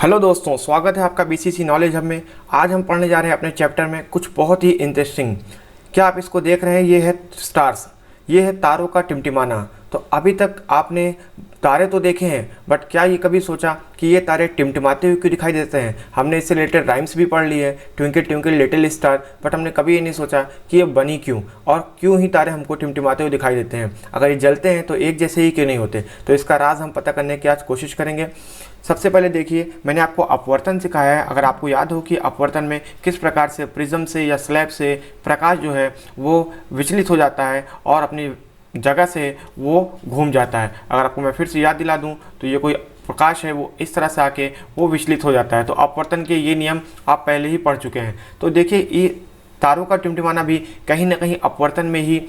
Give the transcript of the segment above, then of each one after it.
Hello दोस्तों, स्वागत है आपका बीसीसी नॉलेज हब में। आज हम पढ़ने जा रहे हैं अपने चैप्टर में कुछ बहुत ही इंटरेस्टिंग। क्या आप इसको देख रहे हैं? ये है स्टार्स, ये है तारों का टिमटिमाना। तो अभी तक आपने तारे तो देखे हैं, बट क्या ये कभी सोचा कि ये तारे टिमटिमाते हुए क्यों दिखाई देते हैं? हमने इससे रिलेटेड राइम्स भी पढ़ ली है, twinkle twinkle little star, but हमने कभी ये नहीं सोचा कि ये बनी क्यों और क्यों ही तारे हमको टिमटिमाते हुए दिखाई देते हैं। अगर ये जलते हैं तो एक जैसे ही क्यों नहीं होते? तो इसका राज हम पता करने की आज कोशिश करेंगे। सबसे पहले देखिए, मैंने आपको अपवर्तन सिखाया है। अगर आपको याद हो कि अपवर्तन में किस प्रकार से प्रिज्म से या स्लैब से प्रकाश जो है वो विचलित हो जाता है और अपनी जगह से वो घूम जाता है। अगर आपको मैं फिर से याद दिला दूं तो ये कोई प्रकाश है, वो इस तरह से आके वो विचलित हो जाता है। तो अपवर्तन के ये नियम आप पहले ही पढ़ चुके हैं। तो देखिए, ये तारों का टिमटिमाना भी कहीं ना कहीं अपवर्तन में ही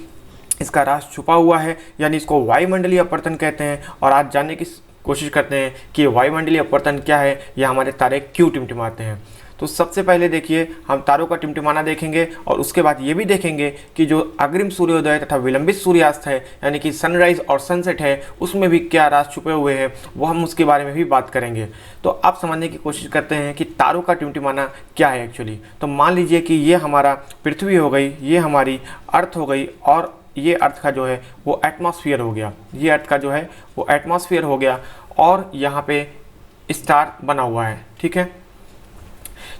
इसका राज छुपा हुआ है, यानी इसको वायुमंडलीय अपवर्तन कहते हैं। और आज जानने की कोशिश करते हैं कि वायुमंडलीय अपवर्तन क्या है या हमारे तारे क्यों टिमटिमाते हैं। तो सबसे पहले देखिए, हम तारों का टिमटिमाना देखेंगे और उसके बाद ये भी देखेंगे कि जो अग्रिम सूर्योदय तथा विलंबित सूर्यास्त है, यानी कि सनराइज और सनसेट है, उसमें भी क्या राज छुपे हुए हैं, वो हम उसके बारे में भी बात करेंगे। तो आप समझने की कोशिश करते हैं कि तारों का टिमटिमाना क्या है एक्चुअली। तो मान लीजिए कि ये हमारा पृथ्वी हो गई, ये हमारी अर्थ हो गई, और ये अर्थ का जो है वो एटमॉस्फेयर हो गया, ये अर्थ का जो है वो एटमॉस्फेयर हो गया, और यहाँ पे स्टार बना हुआ है। ठीक है,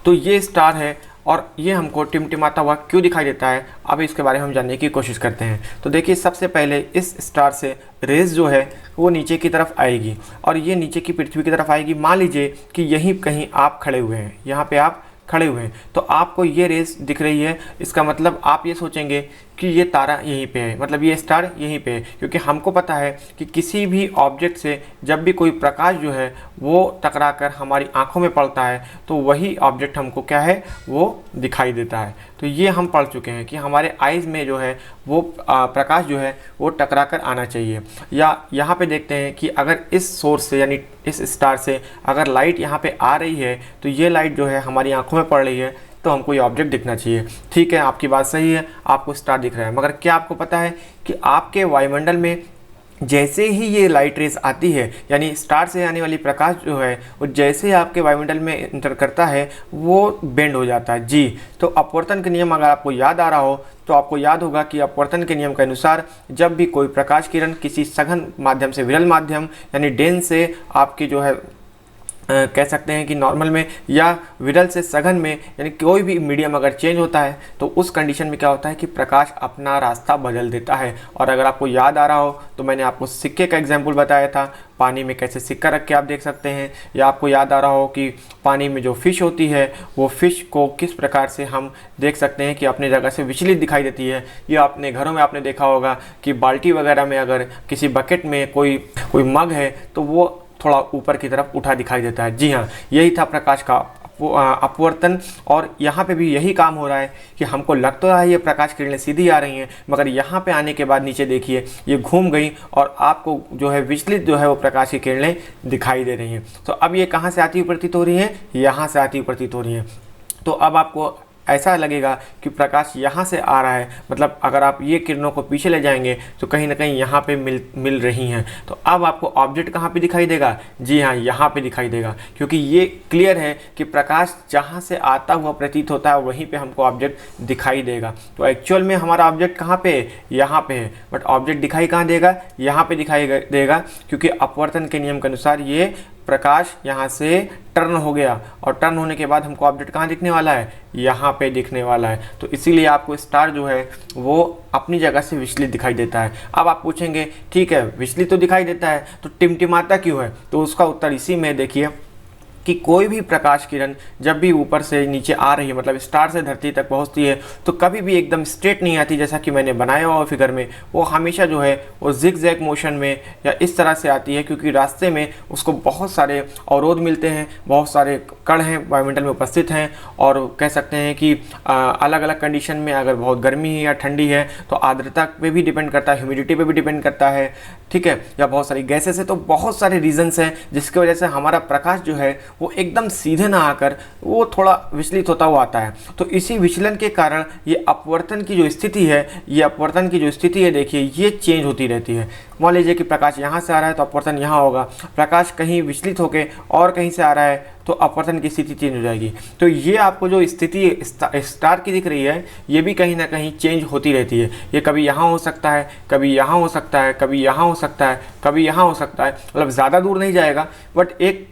तो ये स्टार है और ये हमको टिमटिमाता हुआ क्यों दिखाई देता है, अब इसके बारे में हम जानने की कोशिश करते हैं। तो देखिए, सबसे पहले इस स्टार से रेज जो है वो नीचे की तरफ आएगी और ये नीचे की पृथ्वी की तरफ आएगी। मान लीजिए कि यहीं कहीं आप खड़े हुए हैं, यहाँ पे आप खड़े हुए हैं, तो आपको ये रेस दिख रही है। इसका मतलब आप ये सोचेंगे कि ये तारा यहीं पे है, मतलब ये स्टार यहीं पे है, क्योंकि हमको पता है कि किसी भी ऑब्जेक्ट से जब भी कोई प्रकाश जो है वो टकराकर हमारी आंखों में पड़ता है तो वही ऑब्जेक्ट हमको क्या है वो दिखाई देता है। तो ये हम पढ़ चुके हैं कि हमारे आइज़ में जो है वो प्रकाश जो है वो टकरा कर आना चाहिए। या यहाँ पे देखते हैं कि अगर इस सोर्स से यानी इस स्टार से अगर लाइट यहाँ पे आ रही है तो ये लाइट जो है हमारी आंखों में पड़ रही है, तो हमको ये ऑब्जेक्ट दिखना चाहिए। ठीक है, आपकी बात सही है, आपको स्टार दिख रहा है, मगर क्या आपको पता है कि आपके वायुमंडल में जैसे ही ये लाइट रेस आती है, यानी स्टार से आने वाली प्रकाश जो है वो जैसे ही आपके वायुमंडल में इंटर करता है वो बेंड हो जाता है। जी, तो अपवर्तन के नियम अगर आपको याद आ रहा हो तो आपको याद होगा कि अपवर्तन के नियम के अनुसार जब भी कोई प्रकाश किरण किसी सघन माध्यम से विरल माध्यम यानी डेंस से आपकी जो है कह सकते हैं कि नॉर्मल में या विरल से सघन में, यानी कोई भी मीडियम अगर चेंज होता है तो उस कंडीशन में क्या होता है कि प्रकाश अपना रास्ता बदल देता है। और अगर आपको याद आ रहा हो तो मैंने आपको सिक्के का एग्जाम्पल बताया था, पानी में कैसे सिक्का रख के आप देख सकते हैं। या आपको याद आ रहा हो कि पानी में जो फ़िश होती है वो फ़िश को किस प्रकार से हम देख सकते हैं कि अपनी जगह से विचलित दिखाई देती है। या अपने घरों में आपने देखा होगा कि बाल्टी वगैरह में अगर किसी बकेट में कोई मग है तो वो थोड़ा ऊपर की तरफ उठा दिखाई देता है। जी हाँ, यही था प्रकाश का अपवर्तन। और यहाँ पे भी यही काम हो रहा है कि हमको लग तो रहा है ये प्रकाश किरणें सीधी आ रही हैं, मगर यहाँ पे आने के बाद नीचे देखिए ये घूम गई और आपको जो है विचलित जो है वो प्रकाश की किरणें दिखाई दे रही हैं। तो अब ये कहाँ से आती हुई प्रतीत हो रही हैं? यहाँ से आती हुई प्रतीत हो रही हैं। तो अब आपको ऐसा लगेगा कि प्रकाश यहाँ से आ रहा है, मतलब अगर आप ये किरणों को पीछे ले जाएंगे तो कहीं ना कहीं यहाँ पे मिल रही हैं। तो अब आपको ऑब्जेक्ट कहाँ पे दिखाई देगा? जी हाँ, यहाँ पे दिखाई देगा, क्योंकि ये क्लियर है कि प्रकाश जहाँ से आता हुआ प्रतीत होता है वहीं पे हमको ऑब्जेक्ट दिखाई देगा। तो एक्चुअल में हमारा ऑब्जेक्ट कहाँ पे है? यहाँ पे है, बट ऑब्जेक्ट दिखाई कहाँ देगा? यहाँ पे दिखाई देगा, क्योंकि अपवर्तन के नियम के अनुसार ये प्रकाश यहाँ से टर्न हो गया और टर्न होने के बाद हमको ऑब्जेक्ट कहाँ दिखने वाला है? यहाँ पे दिखने वाला है। तो इसीलिए आपको स्टार जो है वो अपनी जगह से विचलित दिखाई देता है। अब आप पूछेंगे ठीक है, विचलित तो दिखाई देता है तो टिमटिमाता क्यों है? तो उसका उत्तर इसी में देखिए कि कोई भी प्रकाश किरण जब भी ऊपर से नीचे आ रही है, मतलब स्टार से धरती तक पहुंचती है, तो कभी भी एकदम स्ट्रेट नहीं आती जैसा कि मैंने बनाया हुआ फिगर में। वो हमेशा जो है वो जिग-जैग मोशन में या इस तरह से आती है, क्योंकि रास्ते में उसको बहुत सारे अवरोध मिलते हैं, बहुत सारे कण हैं वायुमंडल में उपस्थित हैं। और कह सकते हैं कि अलग अलग कंडीशन में अगर बहुत गर्मी है या ठंडी है तो आर्द्रता पे भी डिपेंड करता है, ह्यूमिडिटी पे भी डिपेंड करता है। ठीक है, या बहुत सारी गैसेस है, तो बहुत सारे रीजन्स हैं जिसकी वजह से हमारा प्रकाश जो है वो एकदम सीधे ना आकर वो थोड़ा विचलित होता हुआ आता है। तो इसी विचलन के कारण ये अपवर्तन की जो स्थिति है, ये अपवर्तन की जो स्थिति है देखिए ये चेंज होती रहती है। मान लीजिए कि प्रकाश यहाँ से आ रहा है तो अपवर्तन यहाँ होगा, प्रकाश कहीं विचलित होकर और कहीं से आ रहा है तो अपवर्तन की स्थिति चेंज हो जाएगी। तो ये आपको जो स्थिति स्टार की दिख रही है ये भी कहीं ना कहीं चेंज होती रहती है। ये कभी यहाँ हो सकता है, कभी यहाँ हो सकता है, कभी यहाँ हो सकता है, कभी यहाँ हो सकता है, मतलब ज़्यादा दूर नहीं जाएगा, बट एक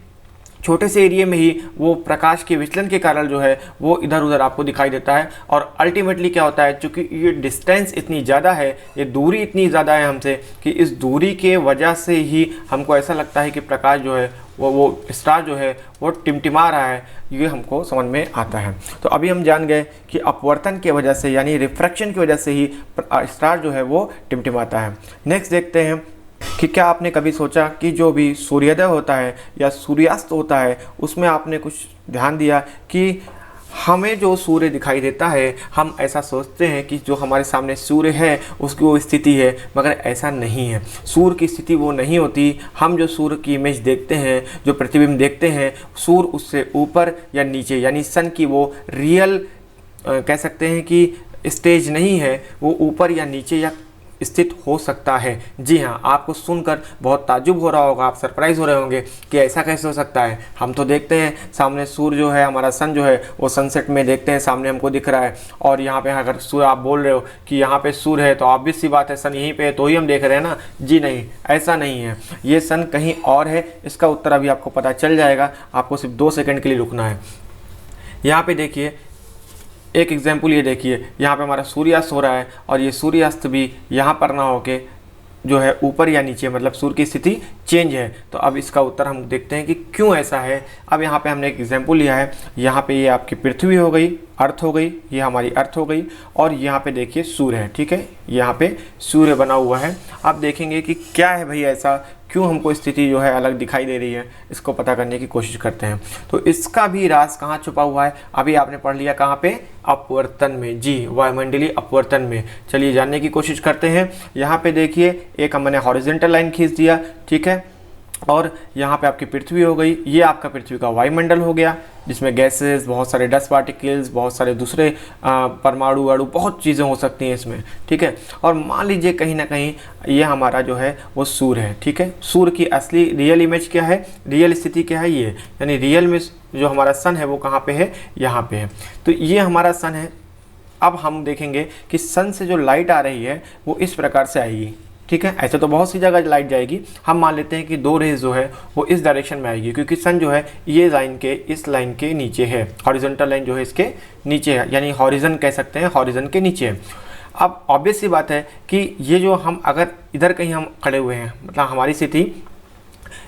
छोटे से एरिया में ही वो प्रकाश के विचलन के कारण जो है वो इधर उधर आपको दिखाई देता है। और अल्टीमेटली क्या होता है, चूँकि ये डिस्टेंस इतनी ज़्यादा है, ये दूरी इतनी ज़्यादा है हमसे कि इस दूरी के वजह से ही हमको ऐसा लगता है कि प्रकाश जो है वो स्टार जो है वो टिमटिमा रहा है, ये हमको समझ में आता है। तो अभी हम जान गए कि अपवर्तन की वजह से यानी रिफ्रैक्शन की वजह से ही स्टार जो है वो टिमटिमाता है। नेक्स्ट देखते हैं कि क्या आपने कभी सोचा कि जो भी सूर्योदय होता है या सूर्यास्त होता है उसमें आपने कुछ ध्यान दिया कि हमें जो सूर्य दिखाई देता है हम ऐसा सोचते हैं कि जो हमारे सामने सूर्य है उसकी वो स्थिति है, मगर ऐसा नहीं है। सूर्य की स्थिति वो नहीं होती। हम जो सूर्य की इमेज देखते हैं, जो प्रतिबिंब देखते हैं, सूर्य उससे ऊपर या नीचे यानी सन की वो रियल कह सकते हैं कि स्टेज नहीं है, वो ऊपर या नीचे या स्थित हो सकता है। जी हाँ, आपको सुनकर बहुत ताज्जुब हो रहा होगा, आप सरप्राइज हो रहे होंगे कि ऐसा कैसे हो सकता है। हम तो देखते हैं सामने सूर्य जो है, हमारा सन जो है वो सनसेट में देखते हैं सामने हमको दिख रहा है, और यहाँ पे अगर सूर्य आप बोल रहे हो कि यहाँ पे सूर्य है तो ऑब्वियस सी बात है सन यहीं पे है तो ही हम देख रहे हैं ना। जी नहीं, ऐसा नहीं है, ये सन कहीं और है। इसका उत्तर अभी आपको पता चल जाएगा, आपको सिर्फ 2 सेकंड के लिए रुकना है। यहाँ पे देखिए एक एग्जाम्पल, ये देखिए यहाँ पे हमारा सूर्यास्त हो रहा है और ये सूर्यास्त भी यहाँ पर ना होके जो है ऊपर या नीचे, मतलब सूर्य की स्थिति चेंज है। तो अब इसका उत्तर हम देखते हैं कि क्यों ऐसा है। अब यहाँ पे हमने एक एग्जाम्पल लिया है, यहाँ पे ये आपकी पृथ्वी हो गई, अर्थ हो गई, ये हमारी अर्थ हो गई, और यहाँ पे देखिए सूर्य है, ठीक है, यहाँ पे सूर्य बना हुआ है। अब देखेंगे कि क्या है भाई ऐसा, क्यों हमको स्थिति जो है अलग दिखाई दे रही है, इसको पता करने की कोशिश करते हैं। तो इसका भी राज कहाँ छुपा हुआ है, अभी आपने पढ़ लिया कहाँ पे, अपवर्तन में। जी, वायुमंडलीय अपवर्तन में। चलिए जानने की कोशिश करते हैं। यहाँ पे देखिए एक हमने हॉरिजॉन्टल लाइन खींच दिया, ठीक है, और यहाँ पे आपकी पृथ्वी हो गई, ये आपका पृथ्वी का वायुमंडल हो गया जिसमें गैसेस, बहुत सारे डस्ट पार्टिकल्स, बहुत सारे दूसरे परमाणु अणु, बहुत चीज़ें हो सकती हैं इसमें, ठीक है। और मान लीजिए कहीं ना कहीं ये हमारा जो है वो सूर्य है, ठीक है। सूर्य की असली रियल इमेज क्या है, रियल स्थिति क्या है, ये यानी रियल में जो हमारा सन है वो कहाँ पे है, यहाँ पे है। तो ये हमारा सन है। अब हम देखेंगे कि सन से जो लाइट आ रही है वो इस प्रकार से आएगी, ठीक है। ऐसे तो बहुत सी जगह लाइट जाएगी, हम मान लेते हैं कि 2 रेज जो है वो इस डायरेक्शन में आएगी, क्योंकि सन जो है ये लाइन के इस लाइन के नीचे है, हॉरिजॉन्टल लाइन जो है इसके नीचे है, यानी हॉरिजन कह सकते हैं, हॉरिजन के नीचे है। अब ऑब्वियस सी बात है कि ये जो हम अगर इधर कहीं हम खड़े हुए हैं, मतलब हमारी स्थिति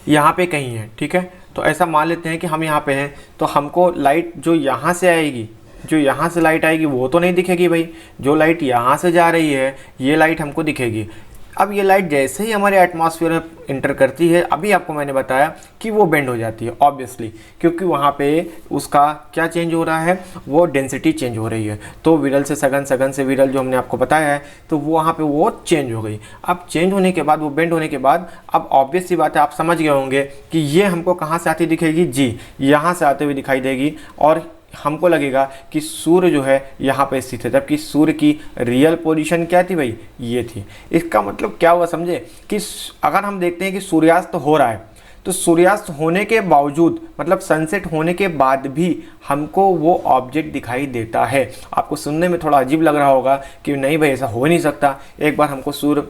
यहाँ पे कहीं है, ठीक है, तो ऐसा मान लेते हैं कि हम यहाँ पे हैं, तो हमको लाइट जो यहाँ से आएगी, जो यहाँ से लाइट आएगी वो तो नहीं दिखेगी भाई, जो लाइट यहाँ से जा रही है ये लाइट हमको दिखेगी। अब ये लाइट जैसे ही हमारे एटमॉस्फेयर में इंटर करती है, अभी आपको मैंने बताया कि वो बेंड हो जाती है ऑब्वियसली, क्योंकि वहाँ पे उसका क्या चेंज हो रहा है, वो डेंसिटी चेंज हो रही है। तो विरल से सघन, सघन से विरल जो हमने आपको बताया है, तो वो वहाँ पे वो चेंज हो गई। अब चेंज होने के बाद, वो बेंड होने के बाद, अब ऑब्वियस सी बात है, आप समझ गए होंगे कि ये हमको कहाँ से आती दिखेगी, जी यहाँ से आते हुए दिखाई देगी, और हमको लगेगा कि सूर्य जो है यहाँ पे स्थित है, जबकि सूर्य की रियल पोजीशन क्या थी भाई, ये थी। इसका मतलब क्या हुआ समझे, कि अगर हम देखते हैं कि सूर्यास्त हो रहा है, तो सूर्यास्त होने के बावजूद, मतलब सनसेट होने के बाद भी हमको वो ऑब्जेक्ट दिखाई देता है। आपको सुनने में थोड़ा अजीब लग रहा होगा कि नहीं भाई ऐसा हो नहीं सकता, एक बार हमको सूर्य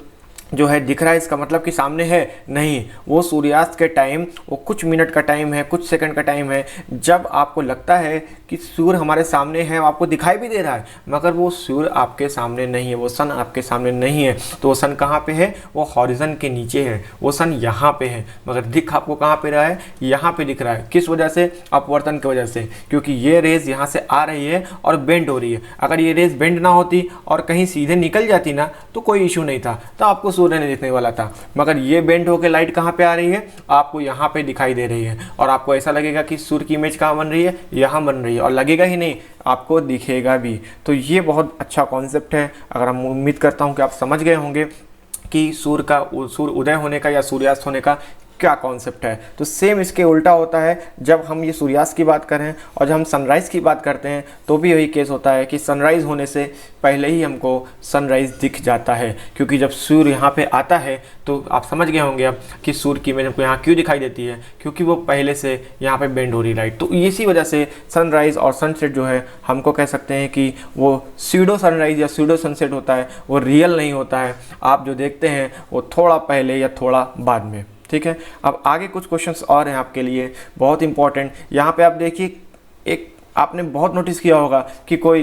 जो है दिख रहा है, इसका मतलब कि सामने है, नहीं, वो सूर्यास्त के टाइम, वो कुछ मिनट का टाइम है, कुछ सेकंड का टाइम है, जब आपको लगता है कि सूर्य हमारे सामने है, आपको दिखाई भी दे रहा है, मगर वो सूर्य आपके सामने नहीं है, वो सन आपके सामने नहीं है। तो वो सन कहाँ पे है, वो हॉरिजन के नीचे है, वो सन यहाँ पे है, मगर दिख आपको कहाँ पे रहा है, यहाँ पे दिख रहा है। किस वजह से, अपवर्तन की वजह से, क्योंकि ये रेज यहाँ से आ रही है और बेंड हो रही है। अगर ये रेज बेंड ना होती और कहीं सीधे निकल जाती ना, तो कोई इशू नहीं था, तो आपको सूर्य नहीं दिखने वाला था। मगर ये बेंड होकर लाइट कहाँ पे आ रही है, आपको यहाँ पे दिखाई दे रही है, और आपको ऐसा लगेगा कि सूर्य की इमेज कहाँ बन रही है, यहाँ बन रही है, और लगेगा ही नहीं, आपको दिखेगा भी। तो ये बहुत अच्छा कॉन्सेप्ट है। अगर हम उम्मीद करता हूँ कि आप समझ गए होंगे कि सूर्य उदय होने का या सूर्यास्त होने का क्या कॉन्सेप्ट है। तो सेम इसके उल्टा होता है जब हम ये सूर्यास्त की बात करें और जब हम सनराइज़ की बात करते हैं तो भी यही केस होता है कि सनराइज़ होने से पहले ही हमको सनराइज़ दिख जाता है, क्योंकि जब सूर्य यहाँ पे आता है तो आप समझ गए होंगे अब कि सूर्य की इमेज हमको यहाँ क्यों दिखाई देती है, क्योंकि वो पहले से यहाँ पे बेंड हो रही लाइट। तो इसी वजह से सनराइज़ और सनसेट जो है हमको कह सकते हैं कि वो सीडो सनराइज़ या सीडो सनसेट होता है, वो रियल नहीं होता है। आप जो देखते हैं वो थोड़ा पहले या थोड़ा बाद में। ठीक है, अब आगे कुछ क्वेश्चंस और हैं आपके लिए बहुत इंपॉर्टेंट। यहाँ पे आप देखिए, एक आपने बहुत नोटिस किया होगा कि कोई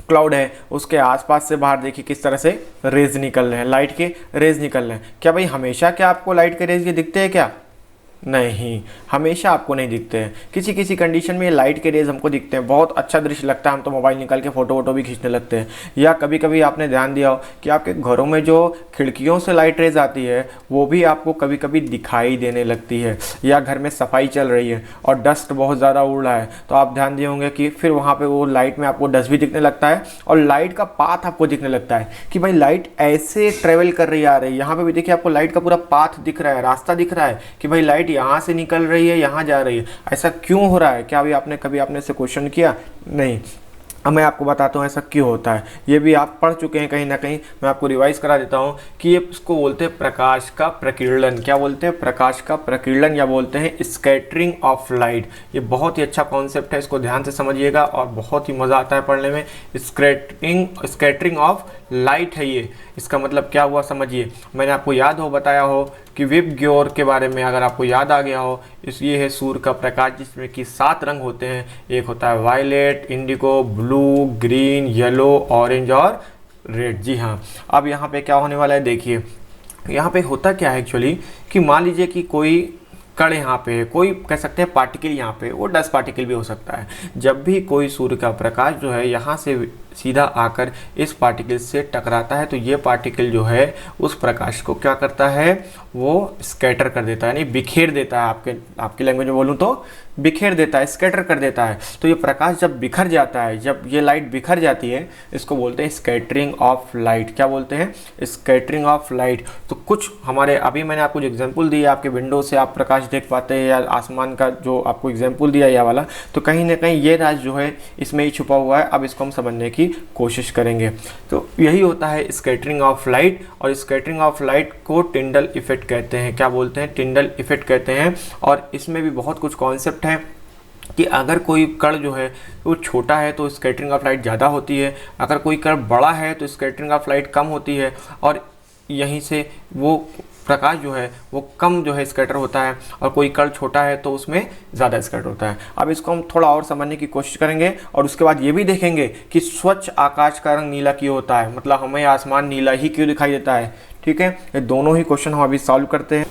क्लाउड है, उसके आसपास से बाहर देखिए किस तरह से रेज निकल रहे हैं, लाइट के रेज निकल रहे हैं। क्या भाई हमेशा क्या आपको लाइट के रेज ये दिखते हैं क्या? नहीं, हमेशा आपको नहीं दिखते हैं। किसी किसी कंडीशन में लाइट के रेज हमको दिखते हैं, बहुत अच्छा दृश्य लगता है, हम तो मोबाइल निकाल के फ़ोटो वोटो भी खींचने लगते हैं। या कभी कभी आपने ध्यान दिया हो कि आपके घरों में जो खिड़कियों से लाइट रेज आती है वो भी आपको कभी कभी दिखाई देने लगती है। या घर में सफाई चल रही है और डस्ट बहुत ज़्यादा उड़ रहा है तो आप ध्यान दिए होंगे कि फिर वहाँ पर वो लाइट में आपको डस्ट भी दिखने लगता है और लाइट का पाथ आपको दिखने लगता है कि भाई लाइट ऐसे ट्रेवल कर रही आ रही है। यहाँ पर भी देखिए आपको लाइट का पूरा पाथ दिख रहा है, रास्ता दिख रहा है कि भाई लाइट यहाँ से निकल रही है, यहाँ जा रही है। ऐसा क्यों हो रहा है? क्या अभी आपने कभी आपने से क्वेश्चन किया? नहीं। अब मैं आपको बताता हूँ ऐसा क्यों होता है। ये भी आप पढ़ चुके हैं कहीं ना कहीं, मैं आपको रिवाइज करा देता हूँ कि ये इसको बोलते हैं प्रकाश का प्रकीर्णन। क्या बोलते हैं? प्रकाश का प्रकीर्णन, या बोलते हैं स्कैटरिंग ऑफ लाइट। ये बहुत ही अच्छा कॉन्सेप्ट है, इसको ध्यान से समझिएगा और बहुत ही मज़ा आता है पढ़ने में। स्कैटरिंग ऑफ लाइट है ये। इसका मतलब क्या हुआ समझिए। मैंने आपको याद हो बताया हो कि विबग्योर के बारे में, अगर आपको याद आ गया हो, ये है सूर्य का प्रकाश जिसमें कि 7 रंग होते हैं। एक होता है violet, indigo, blue, green, yellow, orange और रेड। जी हाँ, अब यहाँ पे क्या होने वाला है देखिए। यहाँ पे होता क्या है एक्चुअली कि मान लीजिए कि कोई कण यहाँ पे है, कोई कह सकते हैं पार्टिकल यहाँ पे, वो डस्ट पार्टिकल भी हो सकता है। जब भी कोई सूर्य का प्रकाश जो है यहाँ से सीधा आकर इस पार्टिकल से टकराता है तो ये पार्टिकल जो है उस प्रकाश को क्या करता है, वो स्कैटर कर देता है, यानी बिखेर देता है। आपकी लैंग्वेज में बोलूँ तो बिखेर देता है, स्कैटर कर देता है। तो ये प्रकाश जब बिखर जाता है, जब ये लाइट बिखर जाती है, इसको बोलते हैं स्कैटरिंग ऑफ लाइट। क्या बोलते हैं? Scattering of light. तो कुछ हमारे अभी मैंने आपको जो एग्जाम्पल दिया, आपके विंडो से आप प्रकाश देख पाते हैं या आसमान का जो आपको एग्जाम्पल दिया ये वाला, तो कहीं ना कहीं ये राज जो है इसमें ही छुपा हुआ है। अब इसको हम समझने की कोशिश करेंगे। तो यही होता है स्कैटरिंग ऑफ लाइट, और स्कैटरिंग ऑफ लाइट को टिंडल इफेक्ट कहते हैं। क्या बोलते हैं? टिंडल इफेक्ट कहते हैं। और इसमें भी बहुत कुछ कॉन्सेप्ट है कि अगर कोई कण जो है वो छोटा है तो स्कैटरिंग ऑफ लाइट ज़्यादा होती है, अगर कोई कण बड़ा है तो स्कैटरिंग ऑफ लाइट कम होती है, और यहीं से वो प्रकाश जो है वो कम जो है स्कैटर होता है, और कोई कण छोटा है तो उसमें ज़्यादा स्कैटर होता है। अब इसको हम थोड़ा और समझने की कोशिश करेंगे और उसके बाद ये भी देखेंगे कि स्वच्छ आकाश का रंग नीला क्यों होता है, मतलब हमें आसमान नीला ही क्यों दिखाई देता है। ठीक है, ये दोनों ही क्वेश्चन हम अभी सॉल्व करते हैं।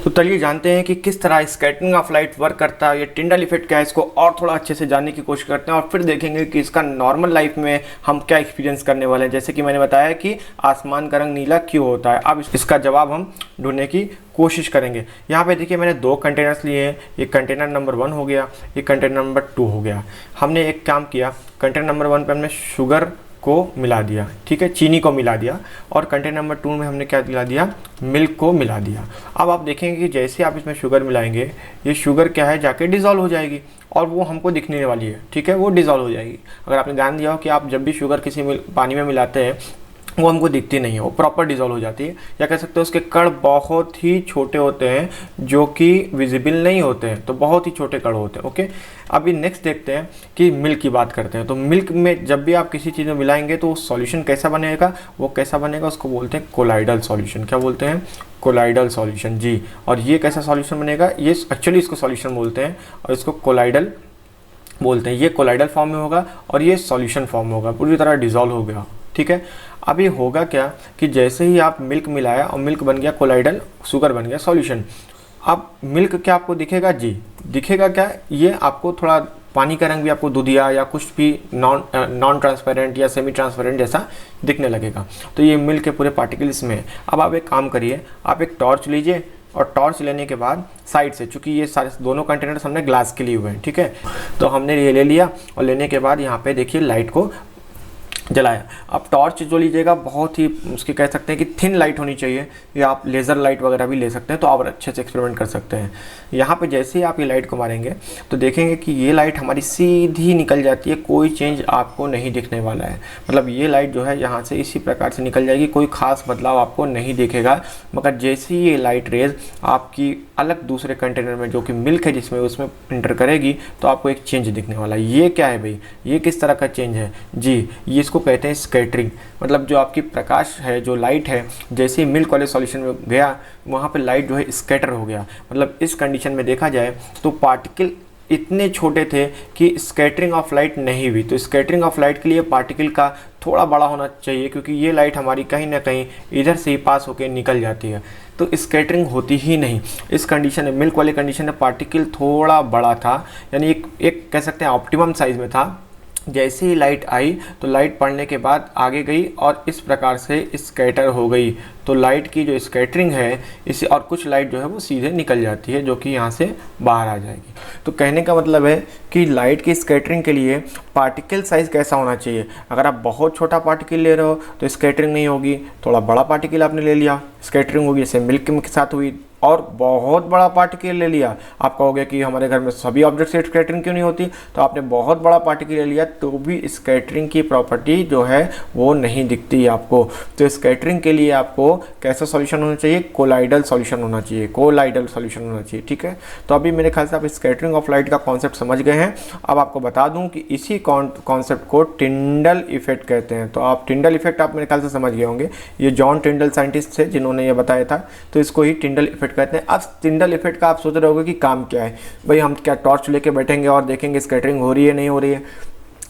तो चलिए जानते हैं कि किस तरह स्कैटरिंग ऑफ लाइट वर्क करता है, ये टिंडल इफेक्ट क्या है, इसको और थोड़ा अच्छे से जानने की कोशिश करते हैं और फिर देखेंगे कि इसका नॉर्मल लाइफ में हम क्या एक्सपीरियंस करने वाले हैं। जैसे कि मैंने बताया कि आसमान का रंग नीला क्यों होता है, अब इसका जवाब हम ढूंढने की कोशिश करेंगे। यहाँ पे देखिए मैंने 2 कंटेनर्स लिए हैं, ये कंटेनर नंबर 1 हो गया, ये कंटेनर नंबर 2 हो गया। हमने एक काम किया, कंटेनर नंबर 1 पे हमने शुगर को मिला दिया, ठीक है, चीनी को मिला दिया, और कंटेनर नंबर 2 में हमने क्या मिला दिया, मिल्क को मिला दिया। अब आप देखेंगे कि जैसे आप इसमें शुगर मिलाएंगे, ये शुगर क्या है जाके डिज़ोल्व हो जाएगी और वो हमको दिखने वाली है, ठीक है, वो डिज़ोल्व हो जाएगी। अगर आपने ध्यान दिया हो कि आप जब भी शुगर किसी पानी में मिलाते हैं वो हमको दिखती नहीं है, वो प्रॉपर डिज़ोल्व हो जाती है, या कह सकते हो उसके कण बहुत ही छोटे होते हैं जो कि विजिबल नहीं होते हैं, तो बहुत ही छोटे कण होते हैं। ओके, अभी नेक्स्ट देखते हैं कि मिल्क की बात करते हैं। तो मिल्क में जब भी आप किसी चीज़ में मिलाएंगे तो सॉल्यूशन कैसा बनेगा, वो कैसा बनेगा, उसको बोलते हैं कोलाइडल सॉल्यूशन। क्या बोलते हैं? कोलाइडल सॉल्यूशन जी। और ये कैसा सॉल्यूशन बनेगा, ये एक्चुअली इसको सॉल्यूशन बोलते हैं और इसको कोलाइडल बोलते हैं। ये कोलाइडल फॉर्म में होगा और ये सॉल्यूशन फॉर्म में होगा, पूरी तरह डिज़ोल्व हो गया, ठीक है। अब ये होगा क्या कि जैसे ही आप मिल्क मिलाया और मिल्क बन गया कोलाइडल, शुगर बन गया सॉल्यूशन। अब मिल्क क्या आपको दिखेगा जी, दिखेगा क्या, ये आपको थोड़ा पानी का रंग भी आपको दूधिया या कुछ भी नॉन ट्रांसपेरेंट या सेमी ट्रांसपेरेंट जैसा दिखने लगेगा। तो ये मिल्क के पूरे पार्टिकल इसमें है। अब आप एक काम करिए, आप एक टॉर्च लीजिए और टॉर्च लेने के बाद साइड से, चूँकि ये सारे दोनों कंटेनर्स हमने ग्लास के लिए हुए हैं, ठीक है, तो हमने ये ले लिया और लेने के बाद यहाँ पे देखिए लाइट को जलाया। अब टॉर्च जो लीजिएगा बहुत ही उसकी कह सकते हैं कि थिन लाइट होनी चाहिए, या आप लेज़र लाइट वगैरह भी ले सकते हैं, तो आप अच्छे से एक्सपेरिमेंट कर सकते हैं। यहाँ पे जैसे ही आप ये लाइट को मारेंगे तो देखेंगे कि ये लाइट हमारी सीधी निकल जाती है, कोई चेंज आपको नहीं दिखने वाला है। मतलब ये लाइट जो है यहाँ से इसी प्रकार से निकल जाएगी, कोई ख़ास बदलाव आपको नहीं दिखेगा। मगर जैसे ही ये लाइट रेज आपकी अलग दूसरे कंटेनर में जो कि मिल्क है जिसमें उसमें इंटर करेगी तो आपको एक चेंज दिखने वाला है। ये क्या है भाई, ये किस तरह का चेंज है जी, ये इसको कहते हैं स्कैटरिंग। मतलब जो आपकी प्रकाश है, जो लाइट है, जैसे ही मिल्क वाले सॉल्यूशन में गया वहाँ पे लाइट जो है स्कैटर हो गया। मतलब इस कंडीशन में देखा जाए तो पार्टिकल इतने छोटे थे कि स्कैटरिंग ऑफ लाइट नहीं हुई। तो स्कैटरिंग ऑफ लाइट के लिए पार्टिकल का थोड़ा बड़ा होना चाहिए, क्योंकि ये लाइट हमारी कहीं ना कहीं इधर से ही पास होकर निकल जाती है, तो स्कैटरिंग होती ही नहीं। इस कंडीशन में, मिल्क वाले कंडीशन में पार्टिकल थोड़ा बड़ा था, यानी एक कह सकते हैं ऑप्टिमम साइज़ में था। जैसे ही लाइट आई तो लाइट पड़ने के बाद आगे गई और इस प्रकार से स्कैटर हो गई। तो लाइट की जो स्कैटरिंग है इसे, और कुछ लाइट जो है वो सीधे निकल जाती है जो कि यहाँ से बाहर आ जाएगी। तो कहने का मतलब है कि लाइट की स्कैटरिंग के लिए पार्टिकल साइज़ कैसा होना चाहिए। अगर आप बहुत छोटा पार्टिकल ले रहे हो तो स्कैटरिंग नहीं होगी, थोड़ा बड़ा पार्टिकल आपने ले लिया स्कैटरिंग होगी, जैसे मिल्क के साथ हुई। और बहुत बड़ा पार्टिकल ले लिया, आप कहोगे कि हमारे घर में सभी ऑब्जेक्ट से स्कैटरिंग क्यों नहीं होती, तो आपने बहुत बड़ा पार्टिकल ले लिया तो भी स्कैटरिंग की प्रॉपर्टी जो है वो नहीं दिखती आपको। तो स्कैटरिंग के लिए आपको कैसा सॉल्यूशन होना चाहिए, कोलाइडल सॉल्यूशन होना चाहिए, कोलाइडल सॉल्यूशन होना चाहिए, ठीक है। तो अभी मेरे ख्याल से आप स्कैटरिंग ऑफ लाइट का कॉन्सेप्ट समझ गए हैं। अब आपको बता दूं कि इसी कॉन्सेप्ट को टिंडल इफेक्ट कहते हैं। तो आप टिंडल इफेक्ट आप मेरे ख्याल से समझ गए होंगे, ये जॉन टिंडल साइंटिस्ट थे जिन्होंने ये बताया था, तो इसको ही टिंडल इफेक्ट कहते हैं। अब टिंडल इफेक्ट का आप सोच रहे होगे कि काम क्या है भाई, हम क्या टॉर्च लेके बैठेंगे और देखेंगे स्कैटरिंग हो रही है नहीं हो रही है,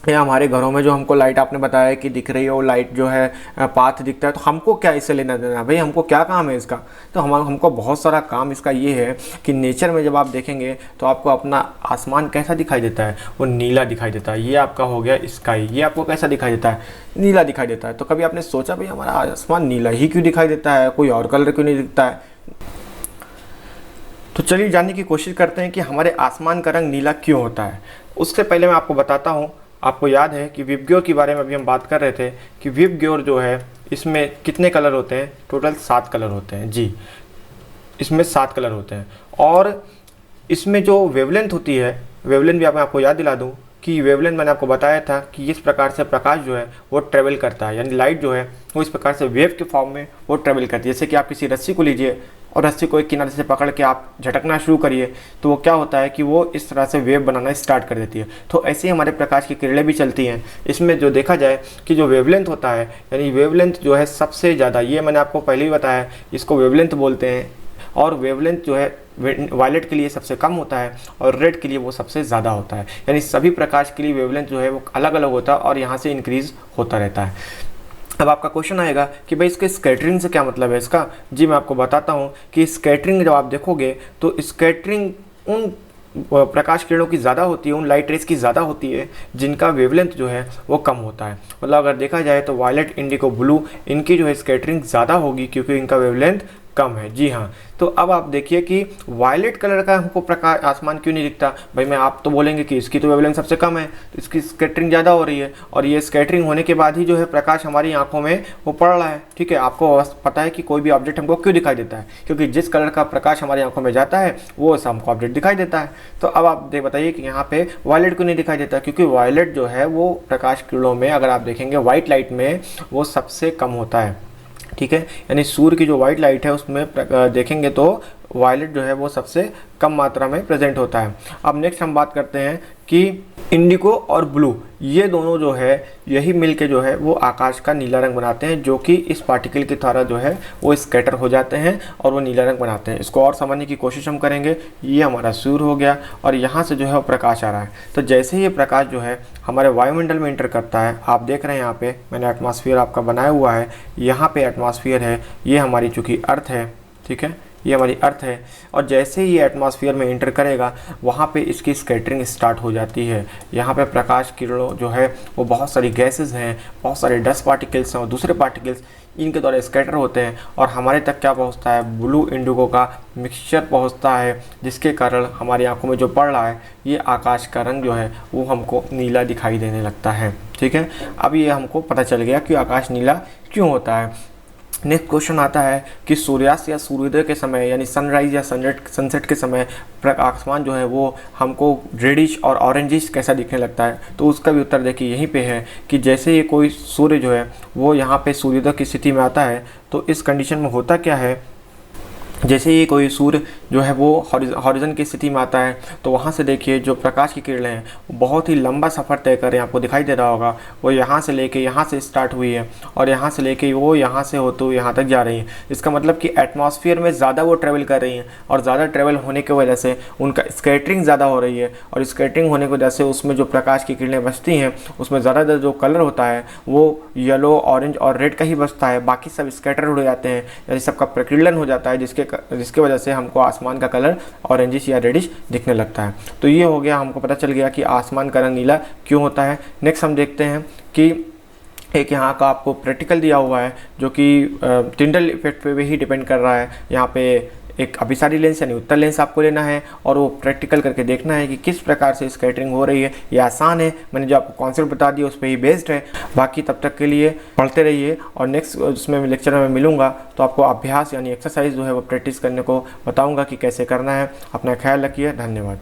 या हमारे घरों में जो हमको लाइट आपने बताया कि दिख रही है वो लाइट जो है पाथ दिखता है, तो हमको क्या इससे लेना देना भाई, हमको क्या काम है इसका। तो हमको बहुत सारा काम इसका ये है कि नेचर में जब आप देखेंगे तो आपको अपना आसमान कैसा दिखाई देता है, वो नीला दिखाई देता है। ये आपका हो गया स्काई, ये आपको कैसा दिखाई देता है, नीला दिखाई देता है। तो कभी आपने सोचा भाई हमारा आसमान नीला ही क्यों दिखाई देता है, कोई और कलर क्यों नहीं दिखता है। तो चलिए जानने की कोशिश करते हैं कि हमारे आसमान का रंग नीला क्यों होता है। उससे पहले मैं आपको बताता हूँ, आपको याद है कि विबग्योर के बारे में अभी हम बात कर रहे थे कि विबग्योर जो है इसमें कितने कलर होते हैं, टोटल 7 कलर होते हैं जी, इसमें 7 कलर होते हैं। और इसमें जो वेवलेंथ होती है, वेवलेंथ भी मैं आपको याद दिला दूँ कि वेवलेंथ मैंने आपको बताया था कि इस प्रकार से प्रकाश जो है वो ट्रेवल करता है, यानी लाइट जो है वो इस प्रकार से वेव के फॉर्म में वो ट्रेवल करती है। जैसे कि आप किसी रस्सी को लीजिए और रस्सी को एक किनारे से पकड़ के आप झटकना शुरू करिए तो वो क्या होता है कि वो इस तरह से वेव बनाना स्टार्ट कर देती है। तो ऐसे ही हमारे प्रकाश की किरणें भी चलती हैं। इसमें जो देखा जाए कि जो वेवलेंथ होता है, यानी वेवलेंथ जो है सबसे ज़्यादा, ये मैंने आपको पहले ही बताया, इसको वेवलेंथ बोलते हैं। और वेवलेंथ जो है वायलेट के लिए सबसे कम होता है और रेड के लिए वो सबसे ज़्यादा होता है। यानी सभी प्रकाश के लिए वेवलेंथ जो है वो अलग अलग होता है और यहाँ से इंक्रीज होता रहता है। अब आपका क्वेश्चन आएगा कि भाई इसके स्कैटरिंग से क्या मतलब है इसका। जी मैं आपको बताता हूँ कि स्कैटरिंग जब आप देखोगे तो स्कैटरिंग उन प्रकाश किरणों की ज़्यादा होती है, उन लाइट रेस की ज़्यादा होती है जिनका वेवलेंथ जो है वो कम होता है। मतलब अगर देखा जाए तो वायलेट, इंडिगो, ब्लू, इनकी जो है स्कैटरिंग ज़्यादा होगी क्योंकि इनका वेवलेंथ कम है। जी हाँ, तो अब आप देखिए कि वायलेट कलर का हमको प्रकाश आसमान क्यों नहीं दिखता भाई। मैं आप तो बोलेंगे कि इसकी तो वेवलेंथ सबसे कम है तो इसकी स्कैटरिंग ज़्यादा हो रही है, और ये स्कैटरिंग होने के बाद ही जो है प्रकाश हमारी आंखों में वो पड़ रहा है। ठीक है, आपको पता है कि कोई भी ऑब्जेक्ट हमको क्यों दिखाई देता है, क्योंकि जिस कलर का प्रकाश हमारी आंखों में जाता है वो हमको ऑब्जेक्ट दिखाई देता है। तो अब आप बताइए कि यहाँ पे वायलेट क्यों नहीं दिखाई देता, क्योंकि वायलेट जो है वो प्रकाश किरणों में अगर आप देखेंगे वाइट लाइट में वो सबसे कम होता है। ठीक है, यानी सूर्य की जो वाइट लाइट है उसमें देखेंगे तो वायलेट जो है वो सबसे कम मात्रा में प्रेजेंट होता है। अब नेक्स्ट हम बात करते हैं कि इंडिगो और ब्लू, ये दोनों जो है यही मिलके जो है वो आकाश का नीला रंग बनाते हैं, जो कि इस पार्टिकल की तरह जो है वो स्कैटर हो जाते हैं और वो नीला रंग बनाते हैं। इसको और समझने की कोशिश हम करेंगे। ये हमारा सूर्य हो गया और यहाँ से जो है वो प्रकाश आ रहा है। तो जैसे ही ये प्रकाश जो है हमारे वायुमंडल में इंटर करता है, आप देख रहे हैं यहाँ पे मैंने एटमॉस्फेयर आपका बनाया हुआ है, यहाँ पे एटमॉस्फेयर है, ये हमारी चूँकि अर्थ है, ठीक है, ये हमारी अर्थ है। और जैसे ही ये एटमॉस्फेयर में इंटर करेगा वहाँ पे इसकी स्कैटरिंग स्टार्ट हो जाती है। यहाँ पे प्रकाश किरणों जो है वो बहुत सारी गैसेस हैं, बहुत सारे डस्ट पार्टिकल्स हैं और दूसरे पार्टिकल्स इनके द्वारा स्कैटर होते हैं और हमारे तक क्या पहुँचता है, ब्लू इंडिगो का मिक्सचर पहुँचता है, जिसके कारण हमारी आंखों में जो पड़ रहा है ये आकाश का रंग जो है वो हमको नीला दिखाई देने लगता है। ठीक है, अब ये हमको पता चल गया कि आकाश नीला क्यों होता है। नेक्स्ट क्वेश्चन आता है कि सूर्यास्त या सूर्योदय के समय यानी सनराइज या सनसेट के समय आसमान जो है वो हमको रेडिश और ऑरेंजिश कैसा दिखने लगता है। तो उसका भी उत्तर देखिए यहीं पे है कि जैसे ये कोई सूर्य जो है वो यहाँ पे सूर्योदय की स्थिति में आता है, तो इस कंडीशन में होता क्या है, जैसे ही कोई सूर्य जो है वो हॉरिजन की स्थिति में आता है, तो वहाँ से देखिए जो प्रकाश की किरणें हैं वो बहुत ही लंबा सफ़र तय कर रहे हैं। आपको दिखाई दे रहा होगा वो यहाँ से लेके यहाँ से स्टार्ट हुई है और यहाँ से लेके वो यहाँ से होते हुए यहाँ तक जा रही है। इसका मतलब कि एटमॉस्फेयर में ज़्यादा वो ट्रैवल कर रही हैं और ज़्यादा ट्रैवल होने की वजह से उनका स्कैटरिंग ज़्यादा हो रही है और स्कैटरिंग होने की वजह से उसमें जो प्रकाश की किरणें बचती हैं उसमें ज़्यादातर जो कलर होता है वो येलो, ऑरेंज और रेड का ही बचता है। बाकी सब स्कैटर हो जाते हैं यानी सबका प्रकीर्णन हो जाता है, जिसके वजह से हमको आसमान का कलर ऑरेंजिश या रेडिश दिखने लगता है। तो ये हो गया, हमको पता चल गया कि आसमान का रंग नीला क्यों होता है। नेक्स्ट हम देखते हैं कि एक यहाँ का आपको प्रैक्टिकल दिया हुआ है जो कि टिंडल इफेक्ट पे भी ही डिपेंड कर रहा है। यहाँ पे एक अभिसारी लेंस यानी उत्तर लेंस आपको लेना है और वो प्रैक्टिकल करके देखना है कि किस प्रकार से स्कैटरिंग हो रही है। ये आसान है, मैंने जो आपको कॉन्सेप्ट बता दिया उस पर ही बेस्ड है। बाकी तब तक के लिए पढ़ते रहिए और नेक्स्ट उसमें लेक्चर में मिलूंगा तो आपको अभ्यास यानी एक्सरसाइज जो है वो प्रैक्टिस करने को बताऊंगा कि कैसे करना है। अपना ख्याल रखिए, धन्यवाद।